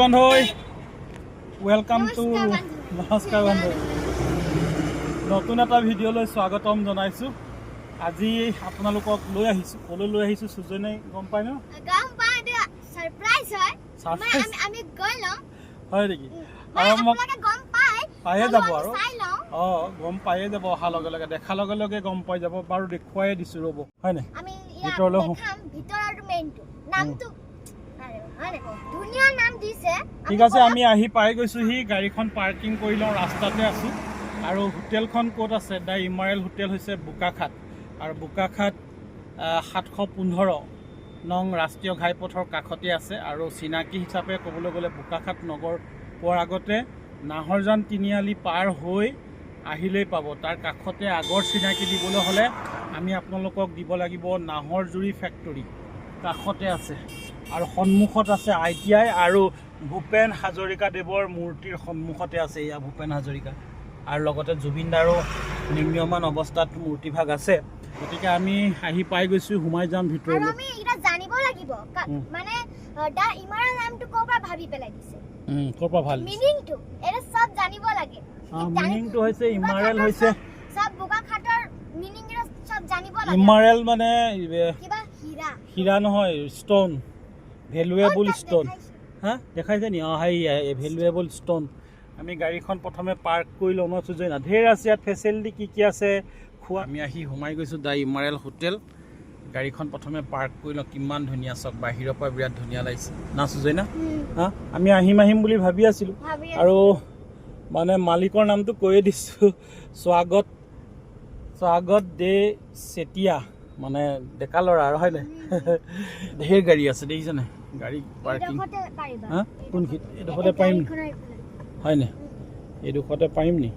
বন্ধু welcome to নমস্কাৰ বন্ধু নতুন এটা ভিডিঅ'লৈ স্বাগতম জনাইছো আজি আপোনালোকক লৈ আহিছো কলৈ লৈ আহিছো সুজনে গম পায় ন গম পাই দিয়া সাৰপ্ৰাইজ হয় আমি গইলো হয় নেকি আৰু মোক গম পাই পায়ে যাব আৰু গম পায়ে যাব অহা লগে লগে দেখা লগে লগে গম পাই যাব বাৰু দেখুৱাই দিছো ৰব হয় না আমি ভিতৰলৈ ভিতৰৰ মেইনটো নামটো দুনিয়া নাম দিছে ঠিক আছে আমি আহি পাই গৈছো হি গাড়ীখন পাৰ্কিং কৰি লওঁ ৰাস্তাতে আছো আৰু হোটেলখন ক'ত আছে দা ইমাৰেল হোটেল হৈছে বোকাখাট আৰু বোকাখাট 715 নং ৰাষ্ট্ৰীয় ঘাইপথৰ কাষতে আছে আৰু চিনাকি হিচাপে ক'বলৈ গ'লে বোকাখাট নগৰ পোৱাৰ আগতে নাহৰজান তিনিআলি পাৰ হৈ আহিলেই পাব তাৰ কাষতে আগৰ চিনাকি দিবলৈ হ'লে আমি আপোনালোকক দিব লাগিব নাহৰজুৰি ফেক্টৰী কাষতে আছে আৰু সন্মুখত আছে ITI আৰু ভূপেন হাজৰিকা দেৱৰ মূৰ্তিৰ সন্মুখতে আছে ইয়া ভূপেন হাজৰিকা আৰু লগতে জুবিনদাৰো নিম্নমান অৱস্থাত মূৰ্তিভাগ আছে গতিকে আমি আহি পাই গৈছো হুমাই যাম ভিতৰলৈ আৰু আমি এটা জানিব লাগিব মানে দা ইমাৰৰ নামটো ক'ৰ ভাবি পেলাই দিছে ক'ৰ পৰা ভাল মিনিংটো এটা সব জানিব লাগে মিনিংটো হৈছে ইমাৰেল হৈছে সব বোকাখাটৰ মিনিং এটা সব জানিব লাগে ইমাৰেল মানে কিবা হীৰা নহয় ষ্টন ভ্যালুয়েবল ষ্টন হা দেখাইছে নি হাই ভ্যালুয়েবল ষ্টন আমি গাড়ীখন প্ৰথমে পাৰ্ক কৰি লওঁ নচুজে না ঢেৰ আছে ইয়াত ফেচিলিটি কি আছে খোৱা আমি আহি সোমাই গৈছোঁ দা ইমাৰেল হোটেল গাড়ীখন প্ৰথমে পাৰ্ক কৰি লওঁ কিমান ধুনীয়া চক বাহিৰৰ পৰা বিৰাট ধুনীয়া লাগিছে নাচুজে না হা আমি আহিম বুলি ভাবি আছিলোঁ আৰু মানে মালিকৰ নামটো কৈয়ে দিছোঁ স্বাগত দে চেতিয়া মানে ডেকা ল'ৰা আৰু হয় নাই ঢেৰ গাড়ী আছে দেখিছে নাই গাড়ী পাৰ্কিং হা কোনখিনিত এইডোখৰতে পাৰিম হয় নাই এইডোখৰতে পাৰিম নি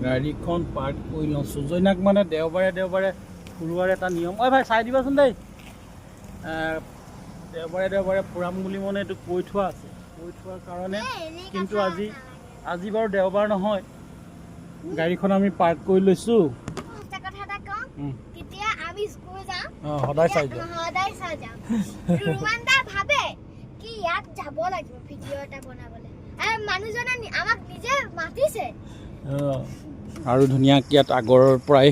গাড়ীখন পাৰ্ক কৰি লওঁ সুজনাক মানে দেওবাৰে ফুৰোৱাৰ এটা নিয়ম ঐ ভাই চাই দিবাচোন দেই দেওবাৰে ফুৰাম বুলি মানে এইটো কৈ থোৱা আছে কৈ থোৱাৰ কাৰণে কিন্তু আজি বাৰু দেওবাৰ নহয় গাড়ীখন আমি পাৰ্ক কৰি লৈছোঁ সদায় চাই যাওঁ ৰুমানদা ভাবে কি ইয়াত যাব লাগিব ভিডিঅ' এটা বনাবলৈ আৰু মানুহজনে আমাক নিজে মাতিছে আৰু ধুনীয়াকৈ ইয়াত আগৰ পৰাই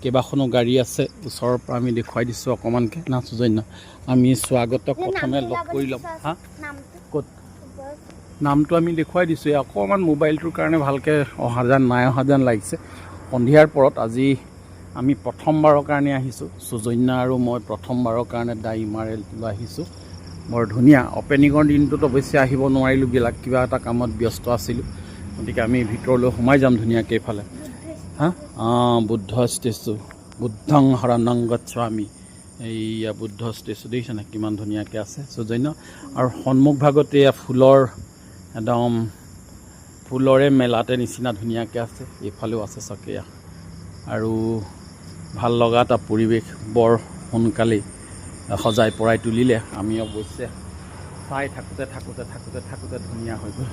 কেইবাখনো গাড়ী আছে ওচৰৰ পৰা আমি দেখুৱাই দিছোঁ অকণমানকৈ নাচুজন্য আমি স্বাগতক প্ৰথমে লগ কৰি ল'ম হা ক'ত নামটো আমি দেখুৱাই দিছোঁ অকণমান মোবাইলটোৰ কাৰণে ভালকৈ অহা যেন লাগিছে সন্ধিয়াৰ পৰত আজি আমি প্ৰথমবাৰৰ কাৰণে আহিছোঁ সুজন্যা আৰু মই প্ৰথমবাৰৰ কাৰণে দা ইমাৰেললৈ আহিছোঁ বৰ ধুনীয়া অপেনিঙৰ দিনটোত অৱশ্যে আহিব নোৱাৰিলোঁ কিবা এটা কামত ব্যস্ত আছিলোঁ গতিকে আমি ভিতৰলৈ সোমাই যাম ধুনীয়াকৈ এইফালে হা বুদ্ধ ষ্টেচু বুদ্ধং শৰণং গচ্ছামি এইয়া বুদ্ধ ষ্টেচু দেখিছেনে কিমান ধুনীয়াকৈ আছে সুজন্যা আৰু সন্মুখ ভাগতে একদম ফুলৰে মেলাতে নিচিনা ধুনীয়াকৈ আছে এইফালেও আছে চকেয়া আৰু ভাল লগা এটা পৰিৱেশ বৰ সোনকালেই সজাই পৰাই তুলিলে আমি অৱশ্যে চাই থাকোঁতে ধুনীয়া হৈ গ'ল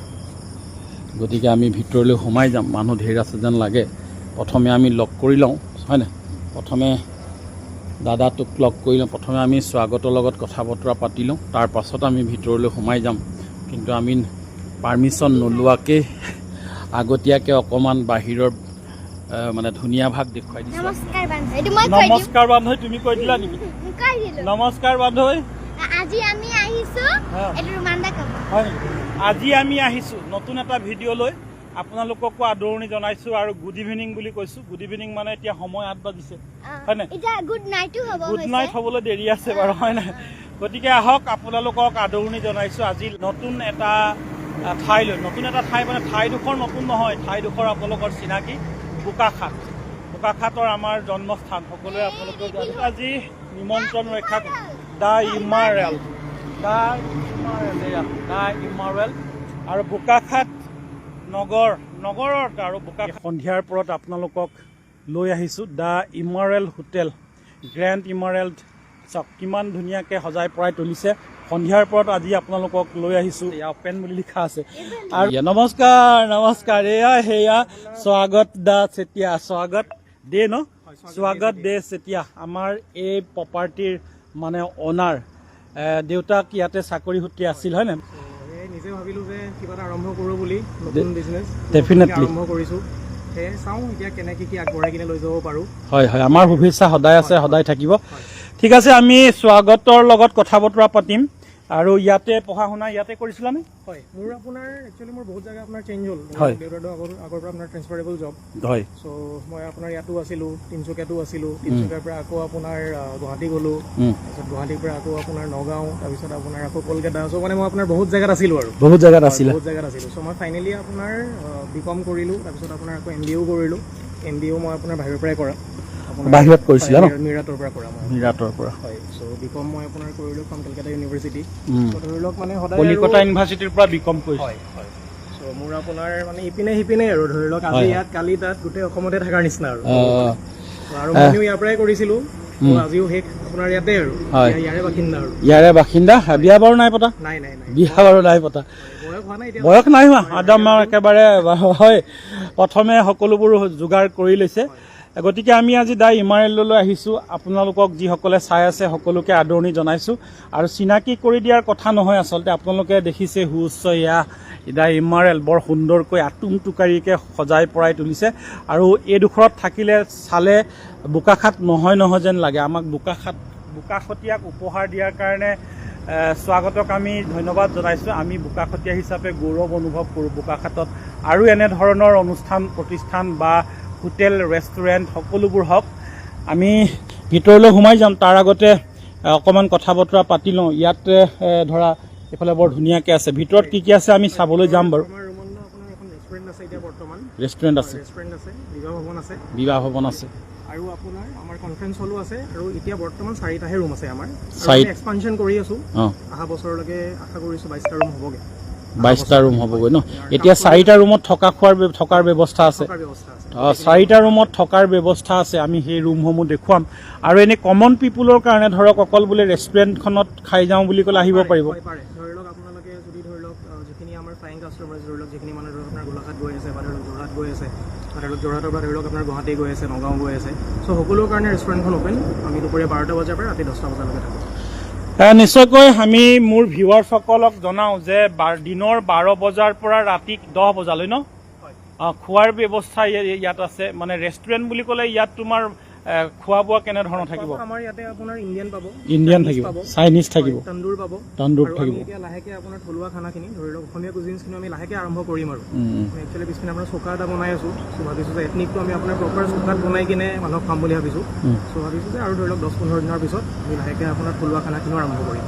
গতিকে আমি ভিতৰলৈ সোমাই যাম মানুহ ঢেৰ আছে যেন লাগে প্ৰথমে আমি লগ কৰি লওঁ হয়নে প্ৰথমে দাদাটোক লগ কৰি লওঁ প্ৰথমে আমি স্বাগতৰ লগত কথা বতৰা পাতি লওঁ তাৰ পাছত আমি ভিতৰলৈ সোমাই যাম কিন্তু আমি পাৰ্মিশ্যন নোলোৱাকৈ আগতীয়াকৈ অকণমান বাহিৰৰ মানে ধুনীয়া ভাগ দেখুৱাই দিছোঁ নমস্কাৰ বান্ধৱী তুমি কৈ দিলা নেকি নমস্কাৰ বান্ধৱী আজি আমি আহিছোঁ নতুন এটা ভিডিঅ' লৈ আপোনালোককো আদৰণি জনাইছোঁ আৰু গুড ইভিনিং বুলি কৈছোঁ গুড ইভিনিং মানে এতিয়া সময় 8 বাজিছে হয় নাই গুড নাইট হ'বলৈ দেৰি আছে বাৰু হয় নাই গতিকে আহক আপোনালোকক আদৰণি জনাইছোঁ আজি নতুন এটা ঠাই মানে ঠাইডোখৰ নতুন নহয় ঠাইডোখৰ আপোনালোকৰ চিনাকি বোকাখাটৰ আমাৰ জন্মস্থান সকলোৱে আপোনালোকে আজি নিমন্ত্ৰণ ৰক্ষা দা ইমাৰেল আৰু বোকাখাট নগৰত আৰু সন্ধিয়াৰ পৰত আপোনালোকক লৈ আহিছোঁ দা ইমাৰেল হোটেল গ্ৰেণ্ড ইমাৰেল চাওক কিমান ধুনীয়াকৈ সজাই পৰাই তুলিছে সন্ধিয়াৰ পৰত আজি আপোনালোকক লৈ আহিছোঁ এয়া অপেন বুলি লিখা আছে আৰু নমস্কাৰ সেয়া স্বাগত দা চেতিয়া স্বাগত দে চেতিয়া আমাৰ এই প্ৰপাৰ্টিৰ মানে অনাৰ দেউতাক ইয়াতে চাকৰি সূত্ৰে আছিল হয় নাই নিজে ভাবিলোঁ যে কিবা এটা আৰম্ভ কৰোঁ বুলি নতুন বিজনেছ ডেফিনেটলি আৰম্ভ কৰিছোঁ সেয়ে চাওঁ এতিয়া কেনেকৈ কি আগবঢ়াই কিনে লৈ যাব পাৰোঁ হয় হয় আমাৰ শুভেচ্ছা সদায় আছে সদায় থাকিব ঠিক আছে আমি স্বাগতৰ লগত কথা বতৰা পাতিম আৰু ইয়াতে পঢ়া শুনা ইয়াতে কৰিছিলানে হয় মোৰ আপোনাৰ একচুৱেলি মোৰ বহুত জেগা আপোনাৰ চেঞ্জ হ'ল হয়। দেউতাটো আগৰ পৰা আপোনাৰ ট্ৰেন্সফাৰেবল জব হয় চ' মই আপোনাৰ ইয়াতো আছিলোঁ তিনিচুকীয়াতো আছিলোঁ তিনিচুকীয়াৰ পৰা আকৌ আপোনাৰ গুৱাহাটী গ'লোঁ তাৰপিছত গুৱাহাটীৰ পৰা আকৌ আপোনাৰ নগাঁও তাৰপিছত আপোনাৰ আকৌ কলকাতা চ' মানে মই আপোনাৰ বহুত জেগাত আছিলোঁ আৰু বহুত জেগাত আছিলে বহুত জেগাত আছিলোঁ চ' মই ফাইনেলি আপোনাৰ BCom কৰিলোঁ তাৰপিছত আপোনাৰ আকৌ MBAও কৰিলোঁ MBAও মই আপোনাৰ বাহিৰৰ পৰাই কৰা বাহিৰত কৰিছিলা ন মিৰাটৰ পৰা কৰা মই মিৰাটৰ পৰা হয় চ' BCom মই আপোনাৰ কৰিলোঁ ফ্ৰম কলকাতা ইউনিভাৰ্চিটি ধৰি লওক মানে সদায় কলিকতা ইউনিভাৰ্চিটিৰ পৰা BCom কৰিছে হয় হয় চ' মোৰ আপোনাৰ মানে ইপিনে সিপিনে আৰু ধৰি লওক আজি ইয়াত কালি তাত গোটেই অসমতে থকাৰ নিচিনা আৰু আৰু মইও ইয়াৰ পৰাই কৰিছিলোঁ আজিও শেষ আপোনাৰ ইয়াতে আৰু ইয়াৰে বাসিন্দা আৰু ইয়াৰে বাসিন্দা বিয়া বাৰু নাই পতা নাই নাই নাই বিয়া বাৰু নাই পতা বয়স হোৱা নাই এতিয়া বয়স নাই হোৱা আদম একেবাৰে হয় প্ৰথমে সকলোবোৰ যোগাৰ কৰি লৈছে গতিকে আমি আজি দা ইমাৰেললৈ আহিছোঁ আপোনালোকক যিসকলে চাই আছে সকলোকে আদৰণি জনাইছোঁ আৰু চিনাকি কৰি দিয়াৰ কথা নহয় আচলতে আপোনালোকে দেখিছে সুউচ্চ এয়া দা ইমাৰেল বৰ সুন্দৰকৈ আটোমটোকাৰীকৈ সজাই পৰাই তুলিছে আৰু এইডোখৰত থাকিলে চালে বোকাখাত নহয় যেন লাগে আমাক বোকাখতীয়াক উপহাৰ দিয়াৰ কাৰণে স্বাগতক আমি ধন্যবাদ জনাইছোঁ আমি বোকাখতীয়া হিচাপে গৌৰৱ অনুভৱ কৰোঁ বোকাখাতত আৰু এনেধৰণৰ অনুষ্ঠান প্ৰতিষ্ঠান বা হোটেল ৰেষ্টুৰেণ্ট সকলোবোৰ হওক আমি ভিতৰলৈ সোমাই যাম তাৰ আগতে অকণমান কথা বতৰা পাতি লওঁ ইয়াত ধৰা এইফালে বৰ ধুনীয়াকৈ আছে ভিতৰত কি কি আছে আমি চাবলৈ যাম বাৰু আমাৰ ৰুমত আপোনাৰ এখন ৰেষ্টুৰেণ্ট আছে এতিয়া বৰ্তমান ৰেষ্টুৰেণ্ট আছে ৰেষ্টুৰেণ্ট আছে বিবাহ ভৱন আছে বিবাহ ভৱন আছে আৰু আপোনাৰ আমাৰ কনফাৰেন্স হলো আছে আৰু এতিয়া বৰ্তমান 4টাহে ৰুম আছে আমাৰ চাৰি এক্সপানশ্যন কৰি আছো অঁ অহা বছৰলৈকে আশা কৰিছোঁ 22টা ৰুম হ'বগৈ 22টা ৰুম হ'বগৈ ন এতিয়া 4টা ৰুমত থকাৰ ব্যৱস্থা আছে থকাৰ ব্যৱস্থা আছে 4টা ৰুমত থকাৰ ব্যৱস্থা আছে আমি সেই ৰুমসমূহ দেখুৱাম আৰু এনে কমন পিপুলৰ কাৰণে ধৰক অকল বোলে ৰেষ্টুৰেণ্টখনত খাই যাওঁ বুলি ক'লে আহিব পাৰিব হয় পাৰে ধৰি লওক আপোনালোকে যদি ধৰি লওক যিখিনি আমাৰ ফ্লাইং কাষ্টমাৰ্ছ ধৰি লওক যিখিনি মানুহ ধৰি লওক আপোনাৰ গোলাঘাট গৈ আছে বা ধৰি লওক যোৰহাট গৈ আছে বা ধৰি লওক যোৰহাটৰ পৰা ধৰি লওক আপোনাৰ গুৱাহাটী গৈ আছে নগাঁও গৈ আছে চ' সকলোৰ কাৰণে ৰেষ্টুৰেণ্টখন অ'পেন আমি দুপৰীয়া 12টা বজাৰ পৰা ৰাতি 10টা বজালৈকে থাকোঁ নিশ্চয়কৈ আমি মোৰ ভিউৱাৰ্ছসকলক জনাওঁ যে দিনৰ 12 বজাৰ পৰা ৰাতি 10 বজালৈ ন খোৱাৰ ব্যৱস্থা ইয়াত আছে মানে ৰেষ্টুৰেণ্ট বুলি ক'লে ইয়াত তোমাৰ খোৱা বোৱা কেনেধৰণৰ থাকিব আমাৰ ইয়াতে আপোনাৰ ইণ্ডিয়ান পাব ইণ্ডিয়ান থাকিব চাইনিজ থাকিব তন্দুৰ পাব তন্দুৰ আৰু থাকিব আমি এতিয়া লাহেকৈ আপোনাৰ থলুৱা খানাখিনি ধৰি লওক অসমীয়া কুজিনছখিনি আমি লাহেকৈ আৰম্ভ কৰিম আৰু একচুৱেলি পিছপিনে আপোনাৰ চৌকা এটা বনাই আছোঁ চ' ভাবিছোঁ যে এথনিকটো আমি আপোনাৰ প্ৰপাৰ চৌকাত বনাই কিনে মানুহক খাম বুলি ভাবিছোঁ চ' ভাবিছোঁ যে আৰু ধৰি লওক 10-15 দিনৰ পিছত আমি লাহেকৈ আপোনাৰ থলুৱা খানাখিনিও আৰম্ভ কৰিম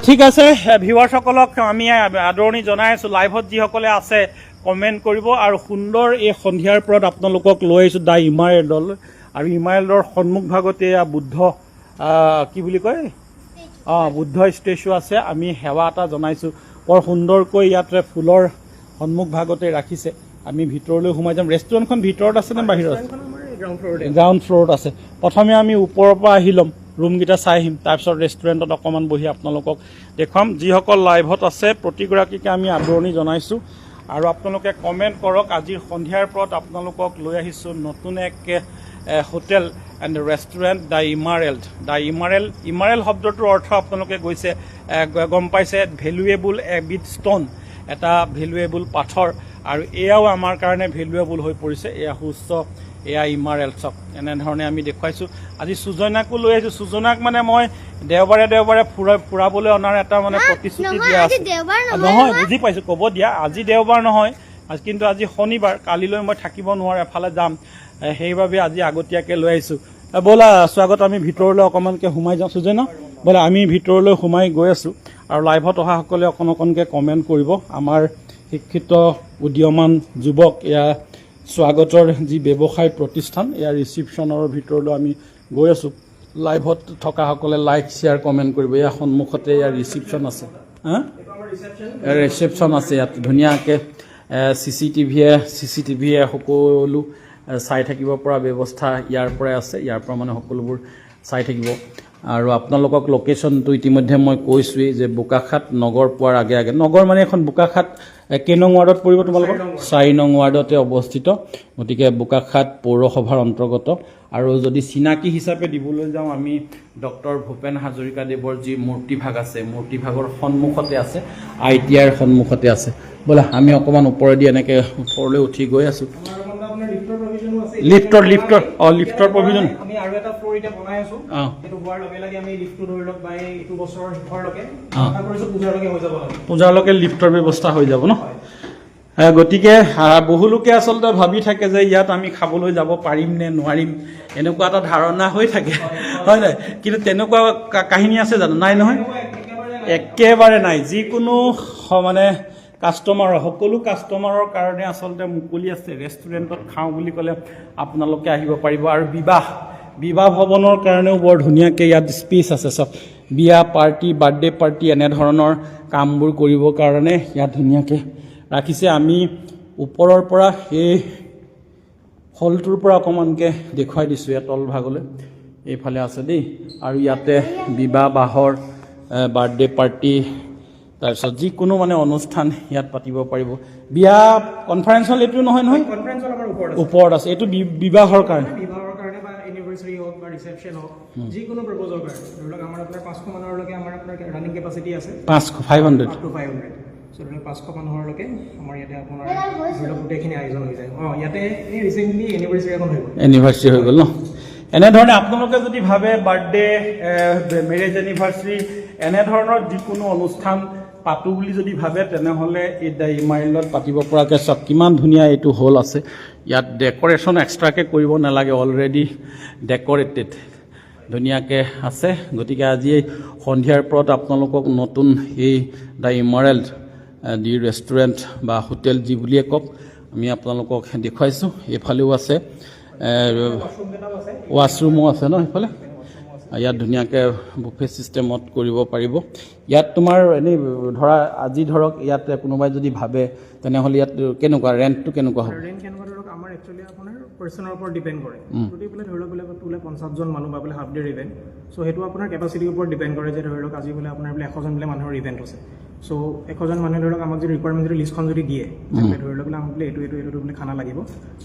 ঠিক আছে ভিউৱাৰ্ছসকলক আমি আদৰণি জনাই আছোঁ লাইভত যিসকলে আছে কমেণ্ট কৰিব আৰু সুন্দৰ এই সন্ধিয়াৰ পৰত আপোনালোকক লৈ আহিছোঁ দা ইমাৰেল আৰু ইমাৰেলৰ সন্মুখ ভাগতে বুদ্ধ কি বুলি কয় বুদ্ধ ষ্টেচু আছে আমি সেৱা এটা জনাইছোঁ বৰ সুন্দৰকৈ ইয়াতে ফুলৰ সন্মুখ ভাগতে ৰাখিছে আমি ভিতৰলৈ সোমাই যাম ৰেষ্টুৰেণ্টখন ভিতৰত আছে নে বাহিৰত আছে গ্ৰাউণ্ড ফ্ল'ৰত আছে প্ৰথমে আমি ওপৰৰ পৰা আহি ল'ম ৰুমকেইটা চাই আহিম তাৰপিছত ৰেষ্টুৰেণ্টত অকণমান বহি আপোনালোকক দেখুৱাম যিসকল লাইভত আছে প্ৰতিগৰাকীকে আমি আদৰণি জনাইছোঁ আৰু আপোনালোকে কমেণ্ট কৰক আজিৰ সন্ধিয়াৰ পৰত আপোনালোকক লৈ আহিছোঁ নতুন এক হোটেল এণ্ড ৰেষ্টুৰেণ্ট দা ইমাৰেল শব্দটোৰ অৰ্থ আপোনালোকে গৈছে গম পাইছে ভেলুৱেবল এবিড ষ্ট'ন এটা ভেলুৱেবল পাথৰ আৰু এয়াও আমাৰ কাৰণে ভেলুৱেবল হৈ পৰিছে এয়া সুস্থ এয়া ইমাৰেলছক এনেধৰণে আমি দেখুৱাইছোঁ আজি সুজনাকো লৈ আহিছোঁ সুজনাক মানে মই দেওবাৰে ফুৰাবলৈ অনাৰ এটা মানে প্ৰতিশ্ৰুতি দিয়া আছে নহয় বুজি পাইছোঁ ক'ব দিয়া আজি দেওবাৰ নহয় কিন্তু আজি শনিবাৰ কালিলৈ মই থাকিব নোৱাৰোঁ এফালে যাম সেইবাবে আজি আগতীয়াকৈ লৈ আহিছোঁ ব'লা স্বাগত আমি ভিতৰলৈ অকণমানকৈ সোমাই যাওঁ সুজনা ব'লা আমি ভিতৰলৈ সোমাই গৈ আছোঁ আৰু লাইভত অহাসকলে অকণকৈ কমেণ্ট কৰিব আমাৰ শিক্ষিত উদীয়মান যুৱক এয়া স্বাগতৰ যি ব্যৱসায় প্ৰতিষ্ঠান এয়া ৰিচিপশ্যনৰ ভিতৰলৈ আমি গৈ আছোঁ লাইভত থকাসকলে লাইক শ্বেয়াৰ কমেণ্ট কৰিব এয়া সন্মুখতে ইয়াৰ ৰিচিপশ্যন আছে ৰিচিপশ্যন আছে ইয়াত ধুনীয়াকৈ CCTV সকলো চাই থাকিব পৰা ব্যৱস্থা ইয়াৰ পৰাই আছে ইয়াৰ পৰা মানে সকলোবোৰ চাই থাকিব আৰু আপোনালোকক লোকেশ্যনটো ইতিমধ্যে মই কৈছোঁৱেই যে বোকাখাট নগৰ পোৱাৰ আগে আগে নগৰ মানে এখন বোকাখাট কেই নং ৱাৰ্ডত পৰিব তোমালোকৰ 4 নং ৱাৰ্ডতে অৱস্থিত গতিকে বোকাখাট পৌৰসভাৰ অন্তৰ্গত আৰু যদি চিনাকি হিচাপে দিবলৈ যাওঁ আমি ডক্টৰ ভূপেন হাজৰিকাদেৱৰ যি মূৰ্তিভাগ আছে মূৰ্তিভাগৰ সন্মুখতে আছে ITIৰ সন্মুখতে আছে ব'লা আমি অকণমান ওপৰেদি এনেকৈ ওপৰলৈ উঠি গৈ আছোঁ লিফ্টৰ প্ৰভিজন আমি আৰু এটা ফ্লোৰ এতিয়া বনাই আছো এটো হোৱাৰ লগে লগে আমি লিফ্টটো ধৰি লওক বাই এইটো বছৰৰ শেষৰলৈকে আশা কৰিছো পূজালৈকে হৈ যাব লাগে পূজালৈকে লিফ্টৰ ব্যৱস্থা হৈ যাব ন গতিকে বহু লোকে আচলতে ভাবি থাকে যে ইয়াত আমি খাবলৈ যাব পাৰিম নে নোৱাৰিম এনেকুৱা এটা ধাৰণা হৈ থাকে হয় নাই কিন্তু তেনেকুৱা কাহিনী আছে জানো নাই নহয় একেবাৰে নাই যিকোনো মানে কাষ্টমাৰ সকলো কাষ্টমাৰৰ কাৰণে আচলতে মুকলি আছে ৰেষ্টুৰেণ্টত খাওঁ বুলি ক'লে আপোনালোকে আহিব পাৰিব আৰু বিবাহ ভৱনৰ কাৰণেও বৰ ধুনীয়াকৈ ইয়াত স্পেচ আছে চব বিয়া পাৰ্টি বাৰ্থডে পাৰ্টি এনেধৰণৰ কামবোৰ কৰিবৰ কাৰণে ইয়াত ধুনীয়াকৈ ৰাখিছে আমি ওপৰৰ পৰা এই হলটোৰ পৰা অকণমানকৈ দেখুৱাই দিছোঁ ইয়াত তলভাগলৈ এইফালে আছে দেই আৰু ইয়াতে বিবাহ বাহৰ বাৰ্থডে পাৰ্টি তাৰপিছত যিকোনো মানে অনুষ্ঠান ইয়াত পাতিব পাৰিব বিয়া কনফাৰেন্স হল এইটো নহয় কনফাৰেন্স হল আমাৰ ওপৰত আছে এইটো বিবাহৰ কাৰণে বা এনিভাৰ্সাৰী হওক বা ৰিসেপশন হওক যিকোনো প্ৰপ'জৰ কাৰণে ধৰি লওক আমাৰ আপোনাৰ 500 মানুহলৈকে আমাৰ আপোনাৰ ৰানিং কেপাচিটি আছে 500 up to 500 সো ধৰি লওক 500 মানুহলৈকে আমাৰ ইয়াতে আপোনাৰ ধৰি লওক গোটেইখিনি আয়োজন হৈ যায় ইয়াতে ৰিসেন্টলি এনিভাৰ্সাৰী হৈ গ'ল ন এনেধৰণে আপোনালোকে যদি ভাবে বাৰ্থডে মেৰেজ এনিভাৰ্সাৰী এনেধৰণৰ যিকোনো অনুষ্ঠান পাতো বুলি যদি ভাবে তেনেহ'লে এই দ্য ইমাইলত পাতিব পৰাকৈ চব কিমান ধুনীয়া এইটো হল আছে ইয়াত ডেক'ৰেশ্যন এক্সট্ৰাকৈ কৰিব নালাগে অলৰেডি ডেক'ৰেটেড ধুনীয়াকৈ আছে গতিকে আজি সন্ধিয়াৰ পৰত আপোনালোকক নতুন এই দ্য ইমাৰেল্ড দি ৰেষ্টুৰেণ্ট বা হোটেল যি বুলিয়ে কওক আমি আপোনালোকক দেখুৱাইছোঁ এইফালেও আছে ৱাছৰুমো আছে ন সেইফালে ইয়াত ধুনীয়াকৈ বুফে চিষ্টেমত কৰিব পাৰিব ইয়াত তোমাৰ এনেই ধৰা আজি ধৰক ইয়াত কোনোবাই যদি ভাবে তেনেহ'লে ইয়াত কেনেকুৱা ৰেণ্টটো কেনেকুৱা হ'ব ৰেণ্ট কেনেকুৱা ধৰক আমাৰ একচুৱেলি আপোনাৰ পাৰ্চনৰ ওপৰত ডিপেণ্ড কৰে যদি বোলে ধৰি লওক বোলে 50 জন মানুহ বা বোলে হাফ ডে ইভেণ্ট চ' সেইটো আপোনাৰ কেপাচিটিৰ ওপৰত ডিপেণ্ড কৰে যে ধৰি লওক আজি বোলে আপোনাৰ বোলে 100 জন বোলে মানুহৰ ইভেণ্ট আছে চ' 100 জন মানুহে ধৰি লওক আমাক যদি ৰিকুৱাৰমেণ্ট যদি লিষ্টখন যদি দিয়ে ধৰি লওক বোলে আমাক বোলে এইটো বোলে খানা লাগিব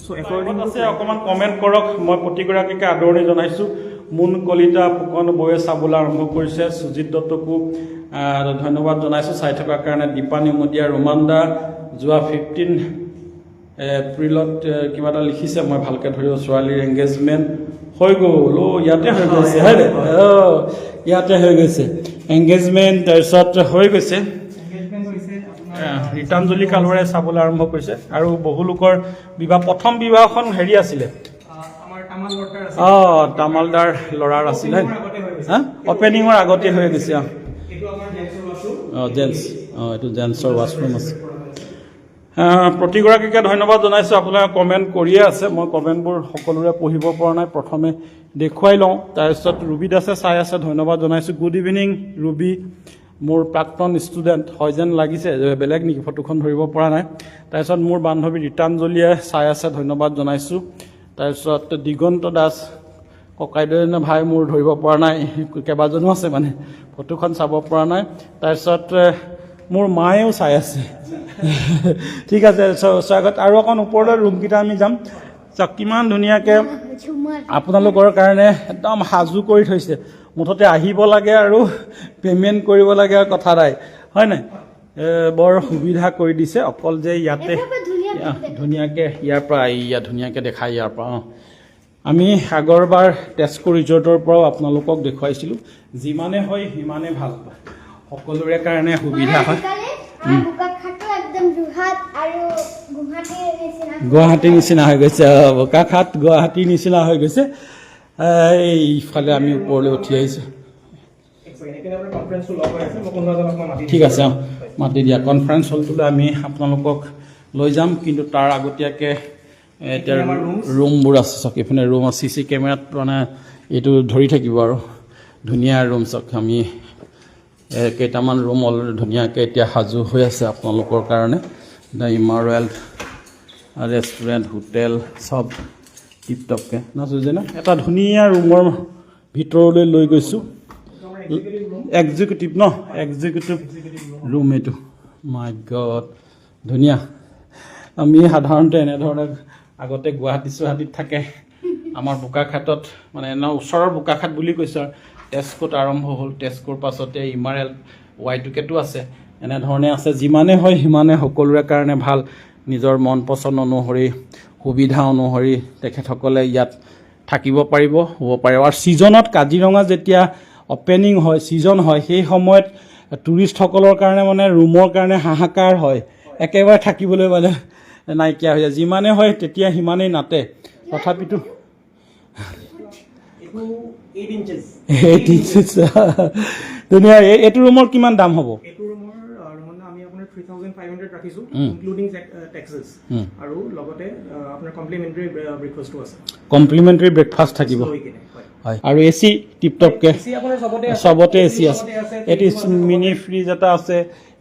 চ' একৰ্ডিং আছে অকণমান কমেণ্ট কৰক মই প্ৰতিগৰাকীকে আদৰণি জনাইছোঁ মুন কলিতা ফুকন বয়ে চাবলৈ আৰম্ভ কৰিছে সুজিত দত্তকো ধন্যবাদ জনাইছোঁ চাই থকাৰ কাৰণে দীপানী মদিয়া ৰোমান্দা যোৱা 15 এপ্ৰিলত কিবা এটা লিখিছে মই ভালকৈ ধৰিব ছোৱালীৰ এংগেজমেণ্ট হৈ গ'ল ইয়াতে হৈ গৈছে হয় ইয়াতে হৈ গৈছে এংগেজমেণ্ট তাৰপিছত হৈ গৈছে ৰীতাঞ্জলি কালুৱাৰে চাবলৈ আৰম্ভ কৰিছে আৰু বহু লোকৰ বিবাহ প্ৰথম বিবাহখন হেৰি আছিলে তামালদাৰ ল'ৰাৰ আছিলে অপেনিঙৰ আগতে হৈ গৈছে জেন্টছ এইটো জেন্টছৰ ৱাছৰুম আছে প্ৰতিগৰাকীকে ধন্যবাদ জনাইছোঁ আপোনালোকে কমেণ্ট কৰিয়ে আছে মই কমেণ্টবোৰ সকলোৰে পঢ়িব পৰা নাই প্ৰথমে দেখুৱাই লওঁ তাৰপিছত ৰুবি দাসে চাই আছে ধন্যবাদ জনাইছোঁ গুড ইভিনিং ৰুবি মোৰ প্ৰাক্তন ষ্টুডেণ্ট হয় যেন লাগিছে বেলেগ নেকি ফটোখন ধৰিব পৰা নাই তাৰপিছত মোৰ বান্ধৱী ৰীতাঞ্জলীয়ে চাই আছে ধন্যবাদ জনাইছোঁ তাৰপিছত দিগন্ত দাস ককাইদেউ নে ভাই মোৰ ধৰিব পৰা নাই কেইবাজনো আছে মানে ফটোখন চাব পৰা নাই তাৰপিছত মোৰ মায়েও চাই আছে ঠিক আছে স্বাগত আৰু অকণ ওপৰলৈ ৰুমকেইটা আমি যাম চাওক কিমান ধুনীয়াকৈ আপোনালোকৰ কাৰণে একদম সাজু কৰি থৈছে মুঠতে আহিব লাগে আৰু পে'মেণ্ট কৰিব লাগে আৰু কথা নাই হয় নাই বৰ সুবিধা কৰি দিছে অকল যে ইয়াতে ধুনীয়াকৈ ইয়াৰ পৰা ইয়াত ধুনীয়াকৈ দেখায় ইয়াৰ পৰা আমি আগৰবাৰ তেজপুৰ ৰিজৰ্টৰ পৰাও আপোনালোকক দেখুৱাইছিলোঁ যিমানে হয় সিমানে ভাল পায় সকলোৰে কাৰণে সুবিধা হয় গুৱাহাটীৰ নিচিনা হৈ গৈছে বোকাখাট গুৱাহাটীৰ নিচিনা হৈ গৈছে এইফালে আমি ওপৰলৈ উঠি আহিছোঁ ঠিক আছে মাতি দিয়া কনফাৰেন্স হলটোলৈ আমি আপোনালোকক লৈ যাম কিন্তু তাৰ আগতীয়াকৈ এতিয়া ৰুমবোৰ আছে চাওক এইফালে ৰুম আছে CC কেমেৰাত মানে এইটো ধৰি থাকিব আৰু ধুনীয়া ৰুম চাওক আমি কেইটামান ৰুম অলৰেডি ধুনীয়াকৈ এতিয়া সাজু হৈ আছে আপোনালোকৰ কাৰণে দ্য ইমাৰেল্ড ৰেষ্টুৰেণ্ট হোটেল চব টিপটপকৈ নাচোঁ যে এটা ধুনীয়া ৰুমৰ ভিতৰলৈ লৈ গৈছোঁ এক্সিকিউটিভ ন এক্সিকিউটিভ ৰুম এইটো মাই গড ধুনীয়া আমি সাধাৰণতে এনেধৰণে আগতে গুৱাহাটীত থাকে আমাৰ বোকাখাটত মানে ওচৰৰ বোকাখাট বুলি কৈছোঁ আৰু তেজকোত আৰম্ভ হ'ল তেজকোৰ পাছতে ইমাৰেল Y2K আছে এনেধৰণে আছে যিমানে হয় সিমানে সকলোৰে কাৰণে ভাল নিজৰ মন পচন্দ অনুসৰি সুবিধা অনুসৰি তেখেতসকলে ইয়াত থাকিব পাৰিব হ'ব পাৰিব আৰু ছিজনত কাজিৰঙা যেতিয়া অপেনিং হয় ছিজন হয় সেই সময়ত টুৰিষ্টসকলৰ কাৰণে মানে ৰুমৰ কাৰণে হাহাকাৰ হয় একেবাৰে থাকিবলৈ মানে নাইকিয়া হৈ যায় যিমানে হয় তেতিয়া সিমানেই নাতে তথাপিতো 8 inches ধুনীয়া এইটো ৰুমৰ কিমান দাম হ'ব এইটো ৰুমৰ আমি আপোনাৰ 3500 ৰাখিছোঁ ইনক্লুডিং টেক্সেছ আৰু লগতে আপোনাৰ কমপ্লিমেণ্টাৰী ব্ৰেকফাষ্টটো আছে কমপ্লিমেণ্টাৰী ব্ৰেকফাষ্ট থাকিব হয় আৰু এচি টিপটপকে চবতে এচি আছে এইটো মিনি ফ্ৰিজ এটা আছে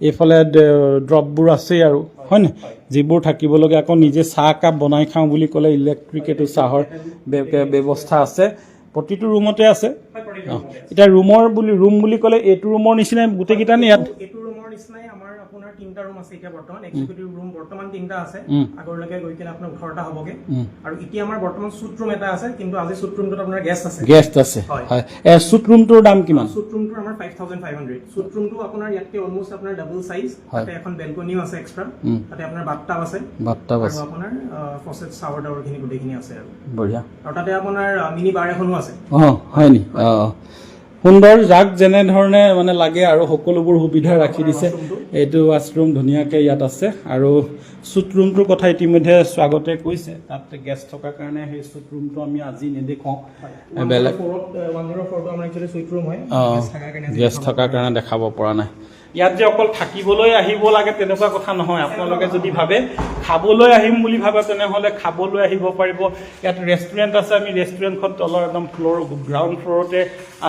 এইফালে ড্ৰপবোৰ আছেই আৰু হয় নে যিবোৰ থাকিবলগীয়া আকৌ নিজে চাহ কাপ বনাই খাওঁ বুলি ক'লে ইলেক্ট্ৰিক এইটো চাহৰ ব্যৱস্থা আছে প্ৰতিটো ৰুমতে আছে এতিয়া ৰুম বুলি ক'লে এইটো ৰুমৰ নিচিনাই গোটেইকেইটা নে ইয়াত এইটো ৰুমৰ নিচিনাই আমাৰ আপোনাৰ 3টা ৰুম আছে এতিয়া বৰ্তমান এক্সিকিউটিভ ৰুম বৰ্তমান 3টা আছে আগৰলৈকে গৈ কিনে আপোনাৰ 18টা হ'বগে আৰু এতিয়া আমাৰ বৰ্তমান সুট ৰুম এটা আছে কিন্তু আজি সুট ৰুমটোত আপোনাৰ গেষ্ট আছে হয় সুট ৰুমটোৰ দাম কিমান সুট ৰুমটোৰ আমাৰ 5500 সুট ৰুমটো আপোনাৰ ইয়াতকে অলমোষ্ট আপোনাৰ ডাবল সাইজ তাতে এখন বেলকনিও আছে এক্সট্ৰা তাতে আপোনাৰ বাথটাব আছে আৰু আপোনাৰ ফসেট শাৱাৰ ডাৱৰখিনি গোটেইখিনি আছে আৰু বঢ়িয়া আৰু তাতে আপোনাৰ মিনি বাৰ এখনো আছে হয় নি সুন্দৰ যাক যেনেধৰণে মানে লাগে আৰু সকলোবোৰ সুবিধা ৰাখি দিছে এইটো ৱাছৰুম ধুনীয়াকৈ ইয়াত আছে আৰু চুট ৰুমটোৰ কথা ইতিমধ্যে স্বাগতে কৈছে তাত গেছ থকাৰ কাৰণে সেই চুট ৰুমটো আমি আজি নেদেখাওঁ বেলেগ 104টো আমাৰ একচুৱেলি চুইট ৰুম হয় গেছ থকাৰ কাৰণে দেখাব পৰা নাই ইয়াত যে অকল থাকিবলৈ আহিব লাগে তেনেকুৱা কথা নহয় আপোনালোকে যদি ভাবে খাবলৈ আহিম বুলি ভাবে তেনেহ'লে খাবলৈ আহিব পাৰিব ইয়াত ৰেষ্টুৰেণ্ট আছে আমি ৰেষ্টুৰেণ্টখন তলৰ একদম গ্ৰাউণ্ড ফ্ল'ৰতে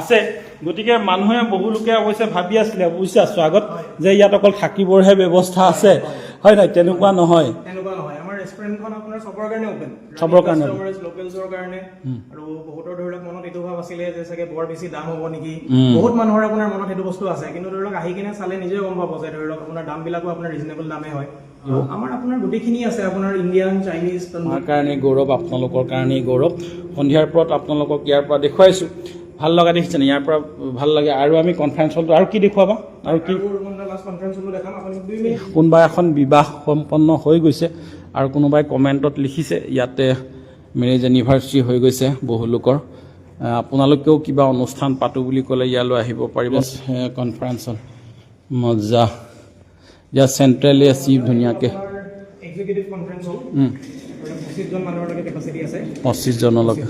আছে গতিকে মানুহে বহু লোকে অৱশ্যে ভাবি আছিলে বুজিছে স্বাগত যে ইয়াত অকল থাকিবৰহে ব্যৱস্থা আছে হয় নাই তেনেকুৱা নহয় আমাৰ ৰেষ্টুৰেণ্টখন আপোনাৰ চবৰ কাৰণে ওপেন চবৰ কাৰণে লোকেলছৰ কাৰণে আৰু বহুতৰ ধৰি লওক মনত এইটো ভাৱ আছিলে যে চাগে বৰ বেছি দাম হ'ব নেকি বহুত মানুহৰ আপোনাৰ মনত সেইটো বস্তু আছে কিন্তু ধৰি লওক আহি কিনে চালে নিজে গম পাব যে ধৰি লওক আপোনাৰ দামবিলাকো আপোনাৰ ৰিজনেবল দামে হয় আমাৰ আপোনাৰ গোটেইখিনি আছে আপোনাৰ ইণ্ডিয়ান চাইনিজ আমাৰ কাৰণে গৌৰৱ আপোনালোকৰ কাৰণেই গৌৰৱ সন্ধিয়াৰ পৰত আপোনালোকক ইয়াৰ পৰা দেখুৱাইছোঁ ভাল লগা দেখিছেনে ইয়াৰ পৰা ভাল লাগে আৰু আমি কনফাৰেন্স হলটো আৰু কি দেখুৱাবা আৰু কি কোনোবা এখন বিবাহ সম্পন্ন হৈ গৈছে আৰু কোনোবাই কমেণ্টত লিখিছে ইয়াতে মেৰেজ এনিভাৰ্চাৰী হৈ গৈছে বহু লোকৰ আপোনালোকেও কিবা অনুষ্ঠান পাতো বুলি ক'লে ইয়ালৈ আহিব পাৰিব কনফাৰেন্স হল মজা ইয়াত চেণ্ট্ৰেল এচি ধুনীয়াকৈ এক্সিকিউটিভ কনফাৰেন্স হল 25 জন মানুহলৈকে কেপাচিটি আছে 25 জনলৈকে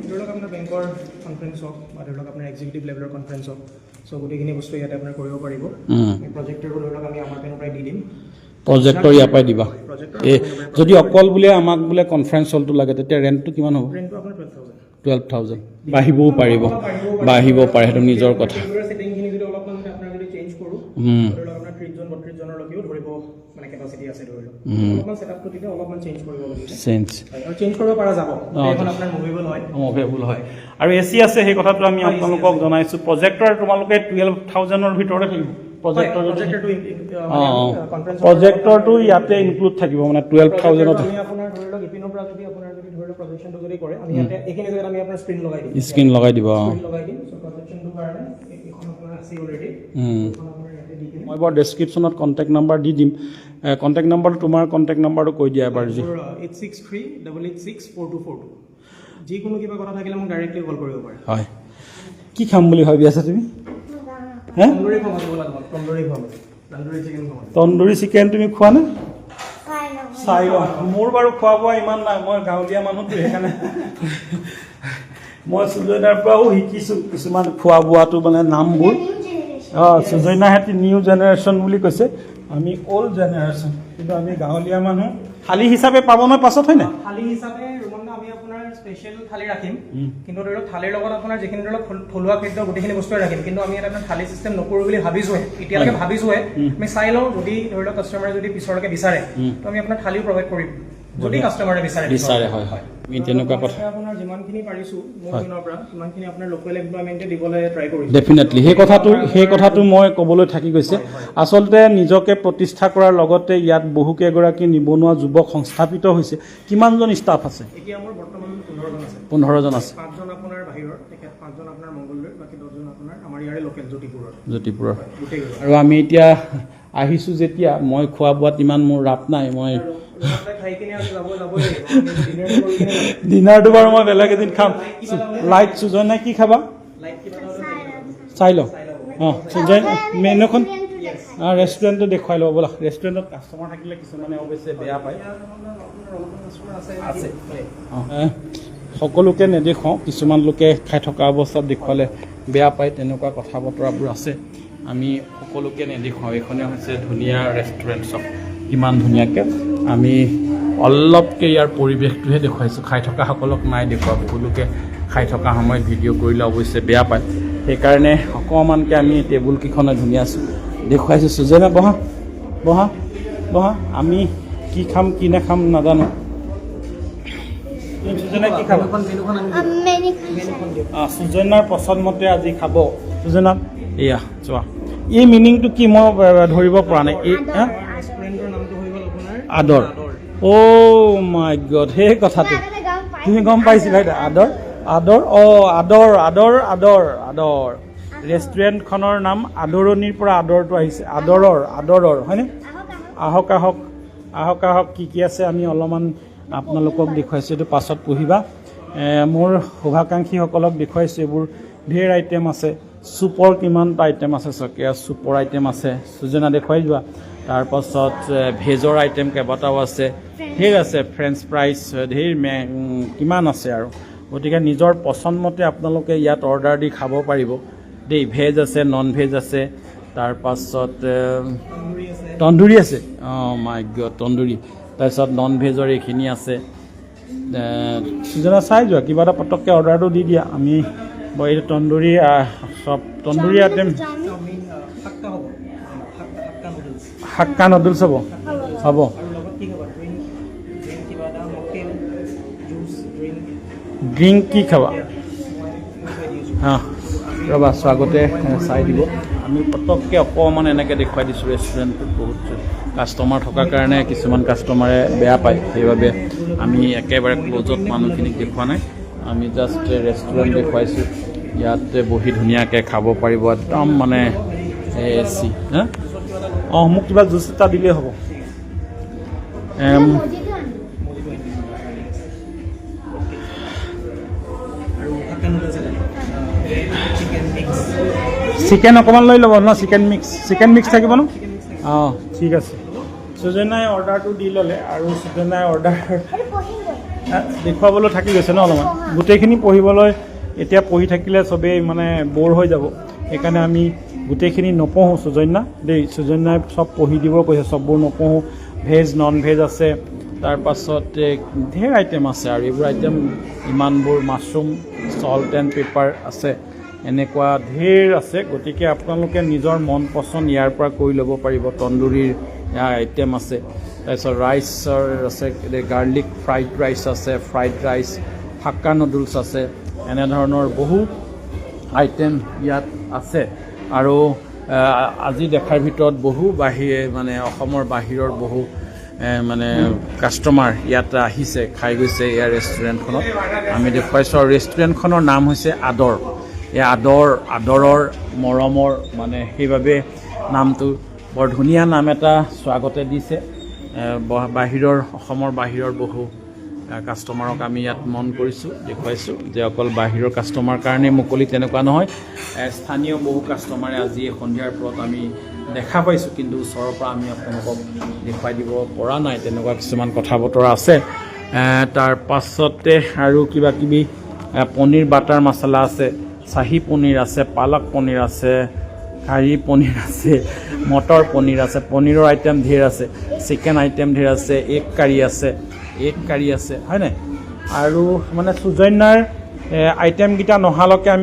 ধৰি লওক আপোনাৰ বেংকৰ কনফাৰেন্স হওক বা ধৰি লওক আপোনাৰ এক্সিকিউটিভ লেভেলৰ কনফাৰেন্স হওক চ' গোটেইখিনি বস্তু ইয়াতে আপোনাৰ কৰিব পাৰিব প্ৰজেক্টৰবোৰ ধৰি লওক আমি আমাৰ পেনৰ পৰাই দি দিম প্ৰজেক্টৰ ইয়াৰ পৰাই দিবা এই যদি অকল বোলে আমাক বোলে কনফাৰেন্স হলটো লাগে তেতিয়া ৰেণ্টটো কিমান হ'ব ৰেণ্টটো আপোনাৰ 12,000 বাঢ়িবও পাৰিব বাঢ়িব পাৰে সেইটো নিজৰ কথা সেটিংখিনি যদি অলপমান আপোনাৰ যদি চেঞ্জ কৰোঁ ধৰি লওক আপোনাৰ 30 জন 32 জনলৈকেও ধৰিব মানে কেপাচিটি আছে ধৰি লওক অলপমান সেটআপটো তেতিয়া অলপমান চেঞ্জ কৰিব লাগিব চেঞ্জ কৰিব পৰা যাব এখন আপোনাৰ মুভেবল হয় আৰু এচি আছে সেই কথাটো আমি আপোনালোকক জনাইছোঁ প্ৰজেক্টৰ তোমালোকে 12,000ৰ ভিতৰতে থাকিব প্ৰজেক্টৰটো ইয়াতে ইনক্লুড থাকিব মানে 12,000ত আমি আপোনাৰ ধৰি লওক ইপিনৰ পৰা যদি আপোনাৰ যদি ধৰি লওক প্ৰজেক্টটো যদি কৰে আমি ইয়াতে এইখিনি জেগাত আমি আপোনাৰ স্ক্ৰীন লগাই দিম স্ক্ৰীন লগাই দিব সো প্ৰজেক্টটোৰ কাৰণে এইখন আপোনাৰ আছে অলৰেডি এইখন আপোনাৰ ইয়াতে দি দিম মই বৰ ডেছক্ৰিপশ্যনত কণ্টেক্ট নাম্বাৰ দি দিম কণ্টেক্ট নাম্বাৰটো তোমাৰ কণ্টেক্ট নাম্বাৰটো কৈ দিয়া এবাৰ যি 8638864242 যিকোনো কিবা কথা থাকিলে মোক ডাইৰেক্টলি কল কৰিব পাৰে হয় কি খাম বুলি ভাবি আছা তুমি তন্দুৰী চিকেন তুমি খোৱা নে চাই লওঁ মোৰ বাৰু খোৱা বোৱা ইমান নাই মই গাঁৱলীয়া মানুহটো সেইকাৰণে মই সুজনাৰ পৰাও শিকিছোঁ কিছুমান খোৱা বোৱাটো মানে নামবোৰ সুজনাহেঁতি নিউ জেনেৰেশ্যন বুলি কৈছে আমি অল্ড জেনেৰেশ্যন কিন্তু আমি গাঁৱলীয়া মানুহ থালি হিচাপে পাব নহয় পাছত হয় নে থালি হিচাপে ৰুমণ্ডা আমি আপোনাৰ স্পেচিয়েল থালি ৰাখিম কিন্তু ধৰি লওক থালিৰ লগত আপোনাৰ যিখিনি ধৰি লওক থলুৱা খাদ্য গোটেইখিনি বস্তুৱে ৰাখিম কিন্তু আমি এটা থালি চিষ্টেম নকৰোঁ বুলি ভাবিছোঁহে এতিয়ালৈকে ভাবিছোঁহে আমি চাই লওঁ যদি ধৰি লওক কাষ্টমাৰে যদি পিছলৈকে বিচাৰে তো আমি আপোনাৰ থালিও প্ৰভাইড কৰিম যদি কাষ্টমাৰে বিচাৰে হয় আমি তেনেকুৱা কথা আপোনাৰ যিমানখিনি পাৰিছোঁ মোৰ পিনৰ পৰা সিমানখিনি আপোনাৰ লোকেল এমপ্লয়মেণ্টে দিবলৈ ট্ৰাই কৰিছোঁ ডেফিনেটলি সেই কথাটো মই ক'বলৈ থাকি গৈছে আচলতে নিজকে প্ৰতিষ্ঠা কৰাৰ লগতে ইয়াত বহুকেইগৰাকী নিবনুৱা যুৱক সংস্থাপিত হৈছে কিমানজন ষ্টাফ আছে এতিয়া মোৰ বৰ্তমান 15জন আছে 15জন আছে 5জন আপোনাৰ বাহিৰৰ তেখেত 5জন আপোনাৰ মংগলদৈ বাকী 10জন আপোনাৰ আমাৰ ইয়াৰে লোকেল জ্যোতিপুৰৰ গোটেইকেইজন আৰু আমি এতিয়া আহিছোঁ যেতিয়া মই খোৱা বোৱাত ইমান মোৰ ৰাপ নাই মই খাই কিনে আৰু যাবই লাগিব ডিনাৰটো বাৰু মই বেলেগ এদিন খাম লাইট সুজন নাই কি খাবা চাই লওঁ অঁ সুজন মেনুখন ৰেষ্টুৰেণ্টটো দেখুৱাই ল'ব ব'লা ৰেষ্টুৰেণ্টত কাষ্টমাৰ থাকিলে কিছুমানে অৱশ্যে বেয়া পায় সকলোকে নেদেখাওঁ কিছুমান লোকে খাই থকা অৱস্থাত দেখুৱালে বেয়া পায় তেনেকুৱা কথা বতৰাবোৰ আছে আমি সকলোকে নেদেখাওঁ এইখনে হৈছে ধুনীয়া ৰেষ্টুৰেণ্ট চব ইমান ধুনীয়াকৈ আমি অলপকৈ ইয়াৰ পৰিৱেশটোহে দেখুৱাইছোঁ খাই থকাসকলক নাই দেখুওৱা বহুলোকে খাই থকা সময়ত ভিডিঅ' কৰিলে অৱশ্যে বেয়া পায় সেইকাৰণে অকণমানকৈ আমি টেবুলকেইখনে ধুনীয়া দেখুৱাইছোঁ সুজনে বহা বহা বহা আমি কি খাম কি নাখাম নাজানো সুজনে কি খাব সুজনাৰ পচন্দমতে আজি খাব সুজনা এয়া চোৱা এই মিনিংটো কি মই ধৰিব পৰা নাই এই ৰেষ্টুৰেণ্টৰ নামটো হৈ গ'ল আপোনাৰ আদৰ অ' মাই গড সেই কথাটো তুমি গম পাইছিলা এতিয়া আদৰ আদৰ আদৰ আদৰ আদৰ আদৰ ৰেষ্টুৰেণ্টখনৰ নাম আদৰণিৰ পৰা আদৰটো আহিছে আদৰৰ হয়নে আহক আহক আহক আহক কি আছে আমি অলপমান আপোনালোকক দেখুৱাইছোঁ এইটো পাছত পঢ়িবা মোৰ শুভাকাংক্ষীসকলক দেখুৱাইছোঁ এইবোৰ ঢেৰ আইটেম আছে চুপৰ কিমানটা আইটেম আছে চকীয়া চুপৰ আইটেম আছে সুজনা দেখুৱাই যোৱা তাৰপাছত ভেজৰ আইটেম কেইবাটাও আছে ঢেৰ আছে ফ্ৰেঞ্চ ফ্ৰাইজ ঢেৰ কিমান আছে আৰু গতিকে নিজৰ পচন্দমতে আপোনালোকে ইয়াত অৰ্ডাৰ দি খাব পাৰিব দেই ভেজ আছে নন ভেজ আছে তাৰপাছত তন্দুৰী আছে অঁ মাই গড তন্দুৰী তাৰপিছত নন ভেজৰ এইখিনি আছে সুজনা চাই যোৱা কিবা এটা পটককৈ অৰ্ডাৰটো দি দিয়া আমি এইটো তন্দুৰী চব তন্দুৰী আইটেম হাক্কা নুডলছ হ'ব ড্ৰিংক কি খাবা ৰ'বা স্বাগতে চাই দিব আমি পটককৈ অকণমান এনেকৈ দেখুৱাই দিছোঁ ৰেষ্টুৰেণ্টটোত বহুত কাষ্টমাৰ থকাৰ কাৰণে কিছুমান কাষ্টমাৰে বেয়া পায় সেইবাবে আমি একেবাৰে ক্ল'জত মানুহখিনিক দেখুওৱা নাই আমি জাষ্ট ৰেষ্টুৰেণ্ট দেখুৱাইছোঁ ইয়াতে বহি ধুনীয়াকৈ খাব পাৰিব একদম মানে এচি হা অঁ মোক কিবা জুচ এটা দিলেই হ'ব চিকেন অকণমান লৈ ল'ব ন চিকেন মিক্স থাকিব ন অঁ ঠিক আছে সুজনাই অৰ্ডাৰটো দি ল'লে আৰু সুজনাই অৰ্ডাৰ দেখুৱাবলৈ থাকি গৈছে ন অলপমান গোটেইখিনি পঢ়িবলৈ এতিয়া পঢ়ি থাকিলে চবেই মানে ব'ৰ হৈ যাব সেইকাৰণে আমি গোটেইখিনি নপঢ়োঁ সুজন্যা দেই সুজন্যাই চব পঢ়ি দিব কৈছে চববোৰ নপঢ়োঁ ভেজ নন ভেজ আছে তাৰপাছত ঢেৰ আইটেম আছে আৰু এইবোৰ আইটেম ইমানবোৰ মাছৰুম চল্ট এণ্ড পেপাৰ আছে এনেকুৱা ঢেৰ আছে গতিকে আপোনালোকে নিজৰ মন পচন্দ ইয়াৰ পৰা কৰি ল'ব পাৰিব তন্দুৰীৰ আইটেম আছে তাৰপিছত ৰাইচৰ আছে গাৰ্লিক ফ্ৰাইড ৰাইচ আছে ফ্ৰাইড ৰাইচ হাক্কা নুডলছ আছে এনেধৰণৰ বহু আইটেম ইয়াত আছে আৰু আজি দেখাৰ ভিতৰত বহু মানে অসমৰ বাহিৰৰ বহু মানে কাষ্টমাৰ ইয়াত আহিছে খাই গৈছে ইয়াৰ ৰেষ্টুৰেণ্টখনত আমি দেখুৱাইছোঁ আৰু ৰেষ্টুৰেণ্টখনৰ নাম হৈছে আদৰ এই আদৰৰ মৰমৰ মানে সেইবাবে নামটো বৰ ধুনীয়া নাম এটা স্বাগতে দিছে অসমৰ বাহিৰৰ বহু কাষ্টমাৰক আমি ইয়াত মন কৰিছোঁ দেখুৱাইছোঁ যে অকল বাহিৰৰ কাষ্টমাৰ কাৰণে মুকলি তেনেকুৱা নহয় স্থানীয় বহু কাষ্টমাৰে আজি সন্ধিয়াৰ পৰত আমি দেখা পাইছোঁ কিন্তু ওচৰৰ পৰা আমি আপোনালোকক দেখুৱাই দিব পৰা নাই তেনেকুৱা কিছুমান কথা বতৰা আছে তাৰ পাছতে আৰু কিবা কিবি পনীৰ বাটাৰ মছলা আছে চাহী পনীৰ আছে পালক পনীৰ আছে কাৰী পনীৰ আছে মটৰ পনীৰ আছে পনীৰৰ আইটেম ঢেৰ আছে চিকেন আইটেম ঢেৰ আছে এগ কাৰী আছে হয়নে আৰু মানে সুজন্যাৰ আইটেমকেইটা নহালৈকে আমি